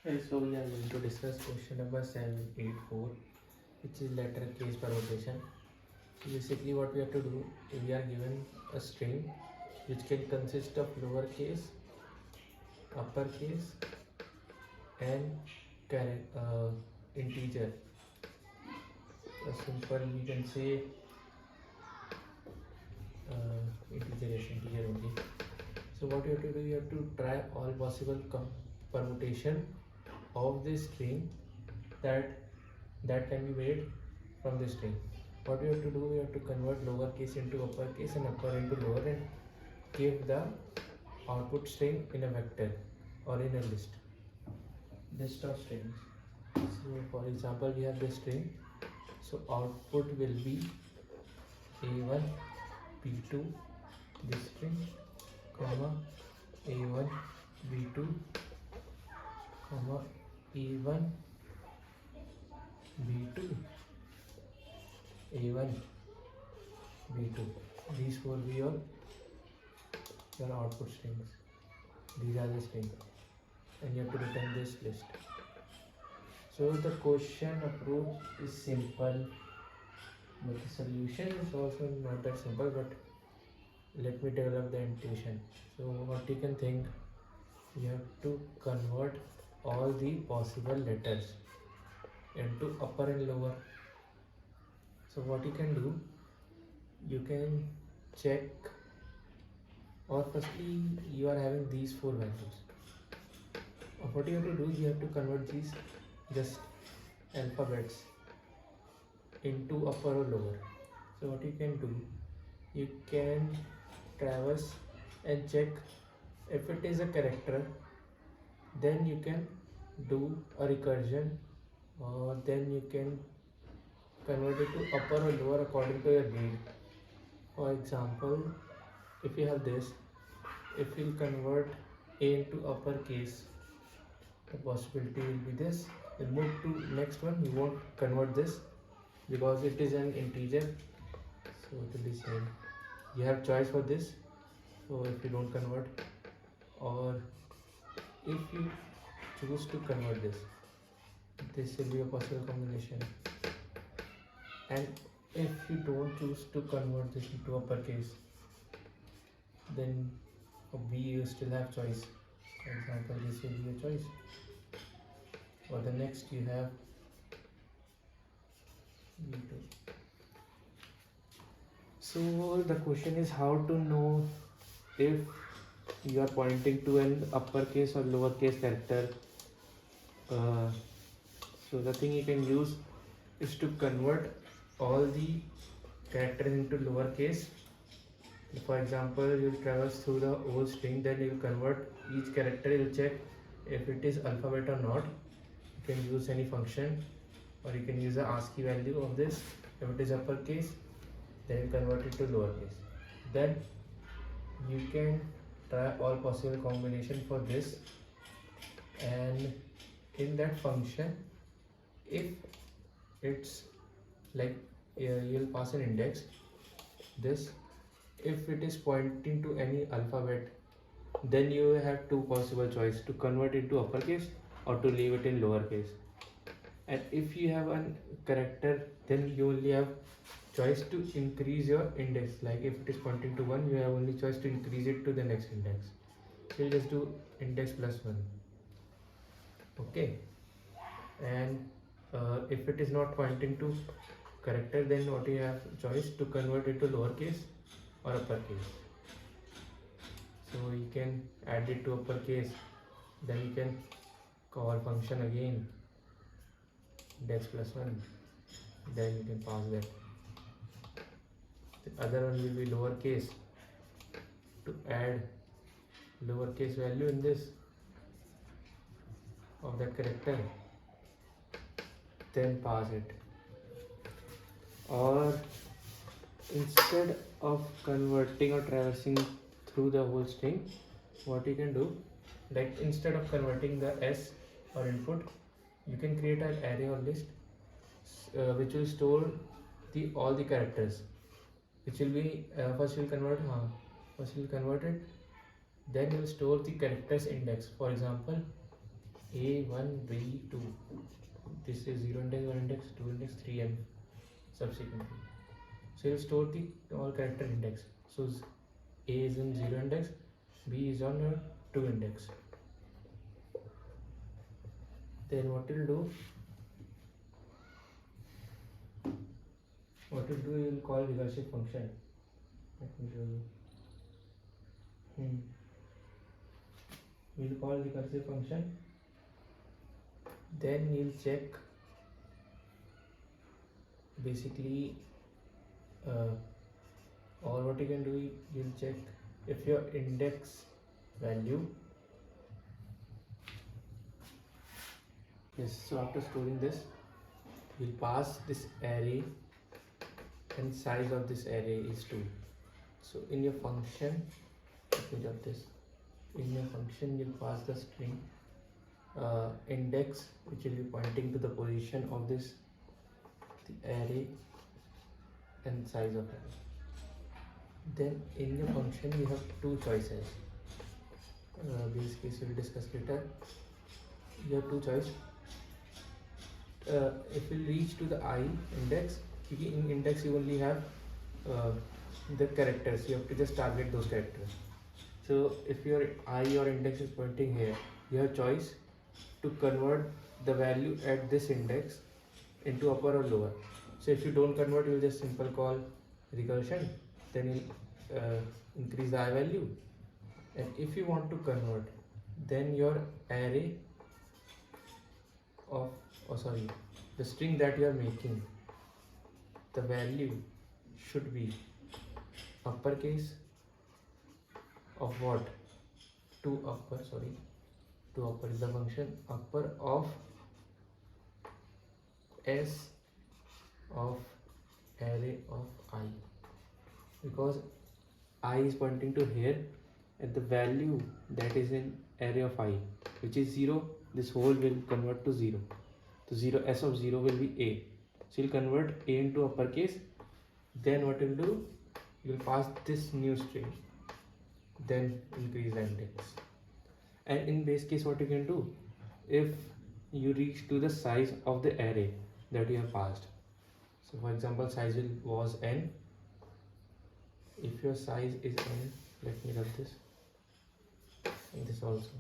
So we are going to discuss question number 784, which is letter case permutation. So basically what we have to do, we are given a string which can consist of lowercase, uppercase and integer. A simple we can say integer only. So what you have to do, you have to try all possible permutation of this string that can be made from this string. What you have to do, you have to convert lowercase into uppercase and upper into lower and give the output string in a vector or in a list of strings. So for example, we have this string, so output will be a1 b2 this string, comma a1 b2 comma a1 b2 a1 b2. These will be your output strings. These are the strings and you have to return this list. So the question approach is simple, but the solution is also not that simple, but let me develop the intuition. So what you can think, you have to convert all the possible letters into upper and lower. So what you can do, you can check, or firstly you are having these four values. What you have to do, you have to convert these just alphabets into upper or lower. So what you can do, you can traverse and check if it is a character, then you can do a recursion, or then you can convert it to upper or lower according to your need. For example, if you have this, if you convert a into uppercase, the possibility will be this. Then move to next one, you won't convert this because it is an integer, so it will be same. You have choice for this, so if you don't convert, or if you choose to convert this will be a possible combination. And if you don't choose to convert this into uppercase, then for B you still have choice. For example, this will be a choice. For the next you have B2. So the question is how to know if you are pointing to an uppercase or lowercase character. So the thing you can use is to convert all the characters into lowercase. For example, you traverse through the whole string, then you convert each character, you check if it is alphabet or not. You can use any function, or you can use the ASCII value of this. If it is uppercase, then you convert it to lowercase. Then you can try all possible combination for this, and in that function, if it's like you'll pass an index, this, if it is pointing to any alphabet, then you have two possible choice, to convert it to uppercase or to leave it in lowercase. And if you have a character, then you only have choice to increase your index. Like if it is pointing to 1, you have only choice to increase it to the next index. So you just do index plus 1. Okay. And if it is not pointing to character, then what you have choice to convert it to lowercase or uppercase. So you can add it to uppercase, then you can call function again, index plus 1, then you can pass that. The other one will be lowercase, to add lowercase value in this of that character, then pass it. Or instead of converting or traversing through the whole string, what you can do, like instead of converting the s or input, you can create an array or list which will store all the characters, which will be first you'll convert it, then you'll store the characters index. For example, A1 B2. This is 0 index, 1 index, 2 index, 3 and subsequently. So you'll store the all character index. So A is in 0 index, B is on 2 index. Then what you'll do, you'll call recursive function. Let me show you. We'll call recursive function. Then you'll check basically, or what you can do, you'll check if your index value. Yes, so after storing this, we'll pass this array and size of this array is 2. So in your function, let me drop this. In your function, you pass the string index, which will be pointing to the position of this the array and size of array. Then in your function, you have two choices. This case we will discuss later. You have two choices. If you reach to the I index, in index you only have the characters. You have to just target those characters. So if your I or index is pointing here, you have choice to convert the value at this index into upper or lower. So if you don't convert, you will just simple call recursion, then you increase the I value. And if you want to convert, then your array of, the string that you are making, the value should be uppercase of what? To upper is the function, upper of s of array of I, because I is pointing to here and the value that is in array of I, which is 0, this whole will convert to 0. So 0, s of 0 will be a. So you'll convert a into uppercase. Then what you'll do, you'll pass this new string, then increase the index. And in base case, what you can do, if you reach to the size of the array that you have passed. So for example, size was n. If your size is n, let me rub this, and this also.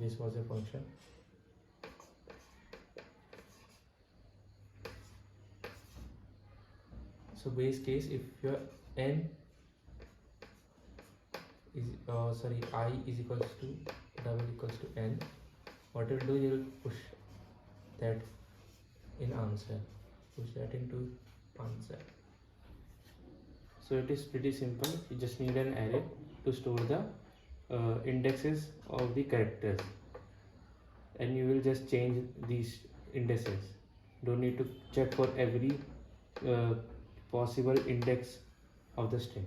This was a function. So base case, if your n is I is equals to double equals to n, what you'll do, you'll push that in answer, push that into answer. So it is pretty simple. You just need an array to store the indexes of the characters, and you will just change these indices. Don't need to check for every possible index of the string.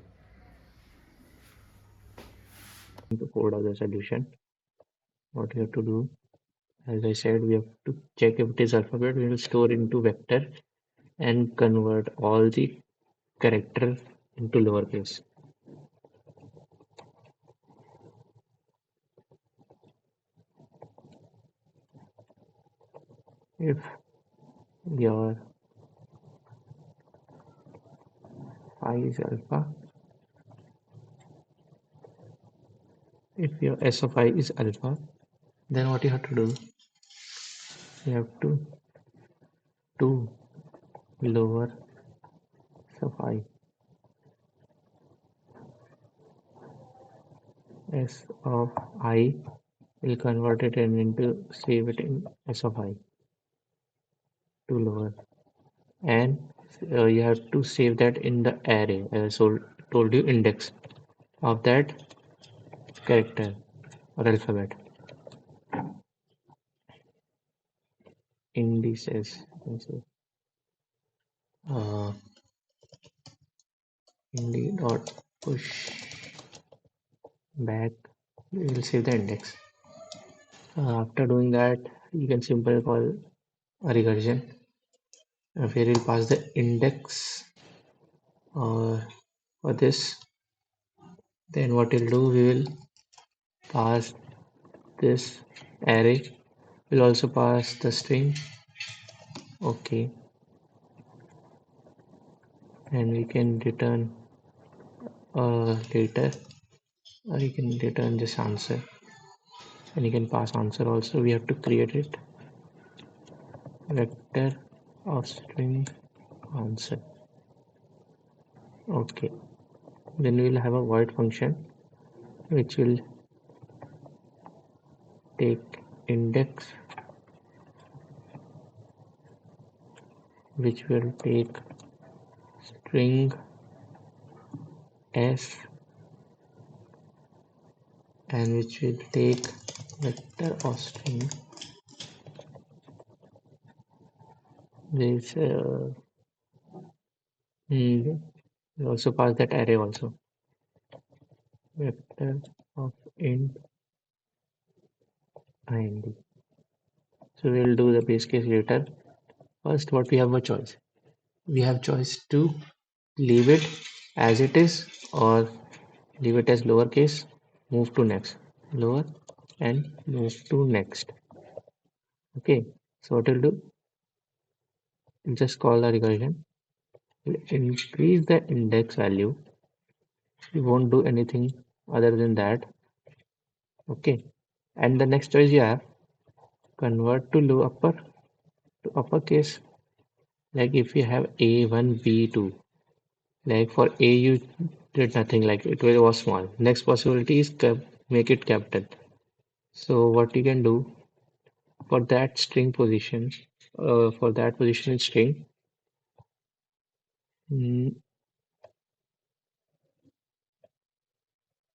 To code out the solution, what you have to do, as I said, we have to check if it is alphabet. We will store into vector and convert all the character into lowercase. If your I is alpha, if your s of I is alpha, then what you have to do, you have to lower s of I, s of I will convert it into save it in s of I to lower, and you have to save that in the array, as I told you, index of that character or alphabet. Indices, uh, indi dot push back, we will save the index. After doing that, you can simply call a recursion where you'll pass the index for this. Then what you'll do, we will pass this array will also pass the string. Okay, and we can return later, or you can return this answer, and you can pass answer also. We have to create it vector of string answer. Okay, then we will have a void function which will take index, which will take string s, and which will take vector of string. This we also pass that array also, vector of int ind. So we'll do the base case later. First, what we have a choice. We have choice to leave it as it is or leave it as lowercase, move to next, lower and move to next. Okay, so what we'll do, just call the recursion. We'll increase the index value. We won't do anything other than that. Okay, and the next choice you have, convert to low upper to uppercase. Like if you have A1, B2, like for A you did nothing, like it was small. Next possibility is make it capital. So what you can do for that string position, for that position in string, mm,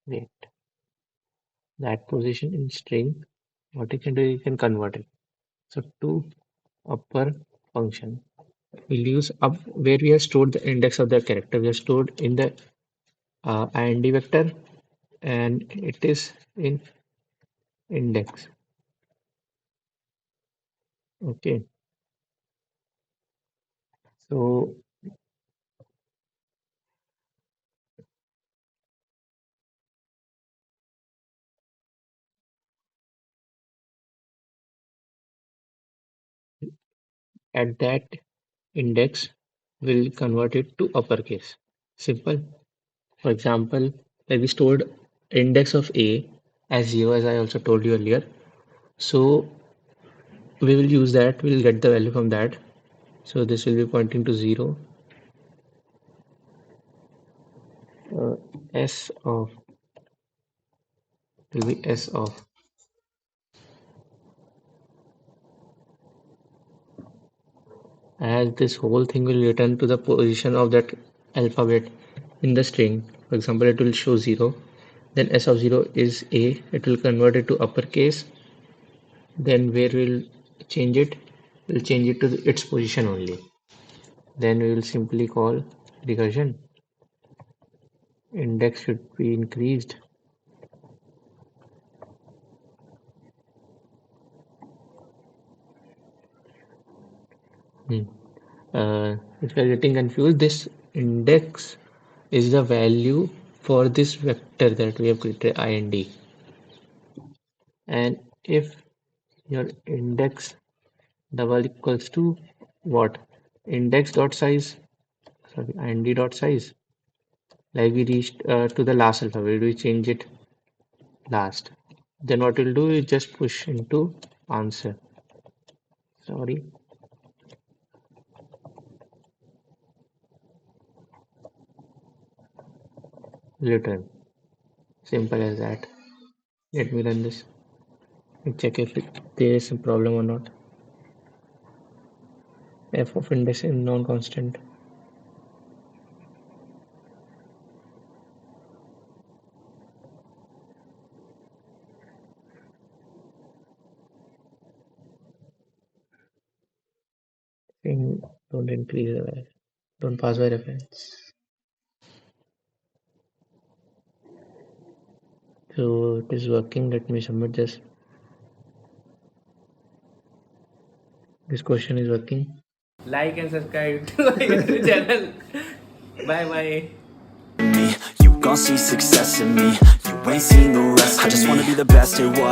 wait, that position in string, what you can do, you can convert it. So to upper function, we'll use up where we have stored the index of the character. We have stored in the ind vector, and it is in index. Okay, so at that index, we'll convert it to uppercase. Simple. For example, like we stored index of A as 0, as I also told you earlier. So we will use that, we'll get the value from that. So this will be pointing to 0. S of will be S of. As this whole thing will return to the position of that alphabet in the string. For example, it will show 0. Then S of 0 is A. It will convert it to uppercase. Then where we'll change it? We'll change it to its position only. Then we will simply call recursion. Index should be increased. If you are getting confused, this index is the value for this vector that we have created ind. And if your index double equals to what? Index dot size, sorry, ind dot size. Like we reached to the last alphabet, we change it last. Then what we'll do is just push into answer. Sorry. Return. Simple as that. Let me run this and check if there is a problem or not. F of index is non-constant. Don't increase the value. Don't pass by reference. So it is working. Let me submit this. This question is working. Like and subscribe to my YouTube channel. Bye bye. You gon' see success in me. You ain't seen the rest of me. I just wanna be the best at what